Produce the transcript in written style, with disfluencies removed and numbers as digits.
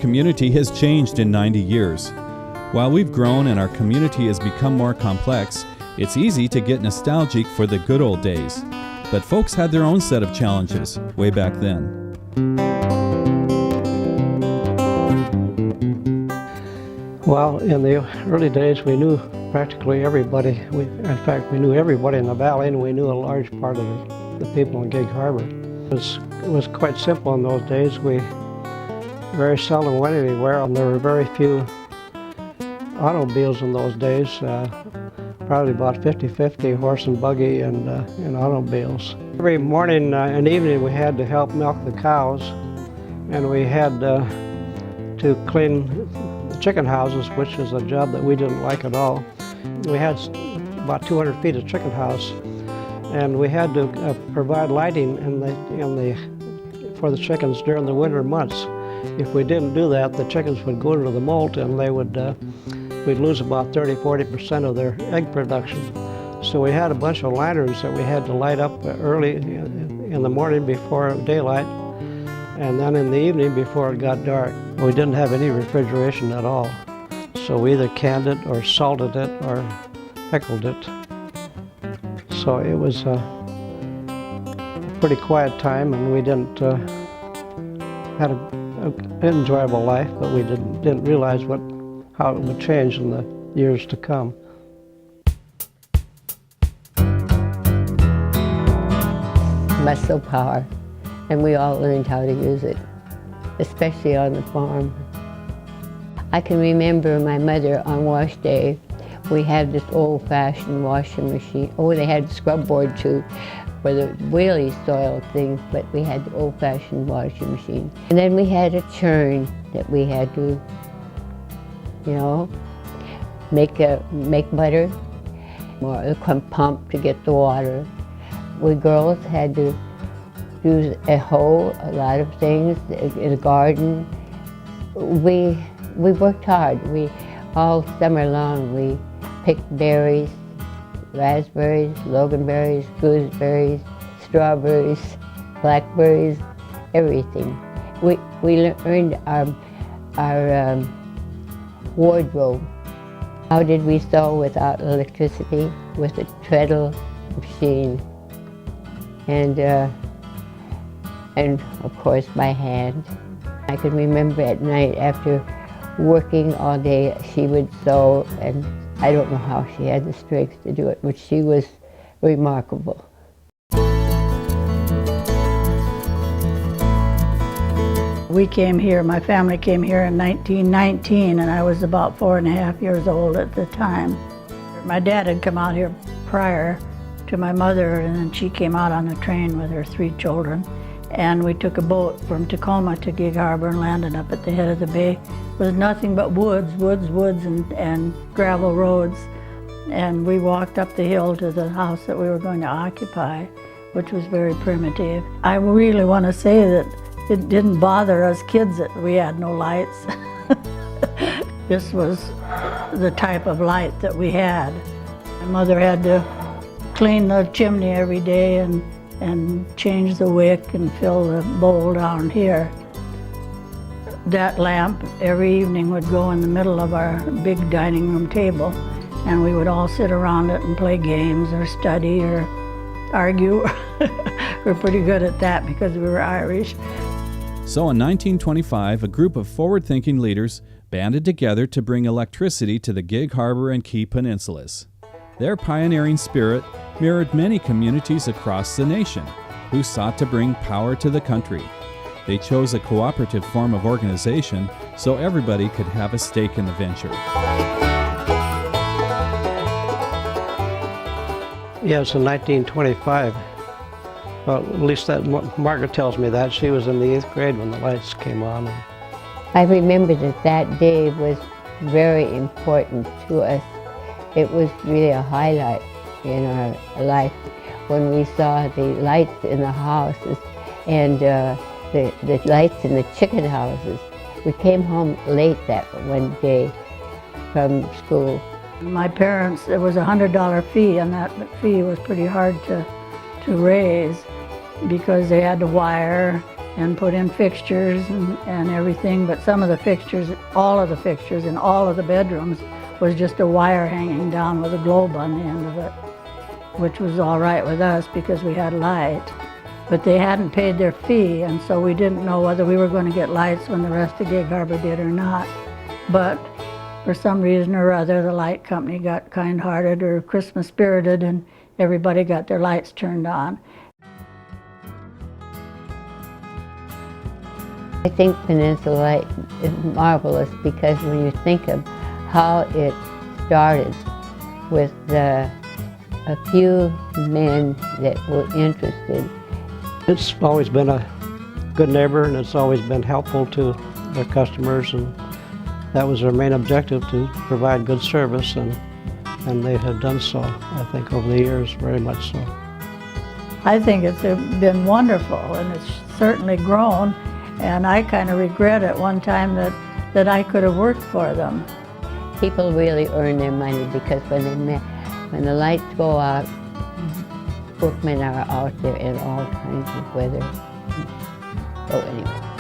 community has changed in 90 years. While we've grown and our community has become more complex, it's easy to get nostalgic for the good old days. But folks had their own set of challenges way back then. Well, in the early days, we knew practically everybody. In fact, we knew everybody in the valley, and we knew a large part of the people in Gig Harbor. It was quite simple in those days. We very seldom went anywhere, and there were very few automobiles in those days. Probably about 50-50 horse and buggy and automobiles. Every morning and evening we had to help milk the cows, and we had to clean the chicken houses, which is a job that we didn't like at all. We had about 200 feet of chicken house, and we had to provide lighting for the chickens during the winter months. If we didn't do that, the chickens would go into the molt, and they would we'd lose about 30-40% of their egg production. So we had a bunch of lanterns that we had to light up early in the morning before daylight, and then in the evening before it got dark. We didn't have any refrigeration at all, so we either canned it or salted it or pickled it. So it was a pretty quiet time, and we had an enjoyable life, but we didn't realize how it would change in the years to come. Muscle power, and we all learned how to use it, especially on the farm. I can remember my mother on wash day. We had this old-fashioned washing machine. Oh, they had scrub board too, for the wheelie soil things, but we had the old-fashioned washing machine. And then we had a churn that we had to, make butter, or a pump to get the water. We girls had to use a hoe, a lot of things in the garden. We worked hard. All summer long we picked berries, raspberries, loganberries, gooseberries, strawberries, blackberries, everything. We learned our wardrobe. How did we sew without electricity? With a treadle machine, and of course by hand. I can remember at night after working all day, she would sew, and I don't know how she had the strength to do it, but she was remarkable. We came here, my family came here in 1919, and I was about 4.5 years old at the time. My dad had come out here prior to my mother, and then she came out on the train with her 3 children. And we took a boat from Tacoma to Gig Harbor and landed up at the head of the bay. It was nothing but woods and gravel roads. And we walked up the hill to the house that we were going to occupy, which was very primitive. I really want to say that it didn't bother us kids that we had no lights. This was the type of light that we had. My mother had to clean the chimney every day and change the wick and fill the bowl down here. That lamp every evening would go in the middle of our big dining room table, and we would all sit around it and play games or study or argue. We're pretty good at that because we were Irish. So in 1925, a group of forward-thinking leaders banded together to bring electricity to the Gig Harbor and Key Peninsulas. Their pioneering spirit mirrored many communities across the nation who sought to bring power to the country. They chose a cooperative form of organization so everybody could have a stake in the venture. Yes, in 1925. Well, at least that Margaret tells me that. She was in the 8th grade when the lights came on. I remember that day was very important to us. It was really a highlight in our life when we saw the lights in the houses and the lights in the chicken houses. We came home late that one day from school. My parents, there was a $100 fee, and that fee was pretty hard to raise because they had to wire and put in fixtures and everything, but some of the fixtures, all of the fixtures in all of the bedrooms was just a wire hanging down with a globe on the end of it, which was all right with us because we had light. But they hadn't paid their fee, and so we didn't know whether we were going to get lights when the rest of Gig Harbor did or not. But for some reason or other, the light company got kind-hearted or Christmas spirited, and everybody got their lights turned on. I think Peninsula Light is marvelous because when you think of how it started with a few men that were interested. It's always been a good neighbor, and it's always been helpful to their customers, and that was their main objective, to provide good service, and they have done so, I think, over the years, very much so. I think it's been wonderful, and it's certainly grown, and I kind of regret at one time that I could have worked for them. People really earn their money because when the lights go out, workmen are out there in all kinds of weather. So anyway.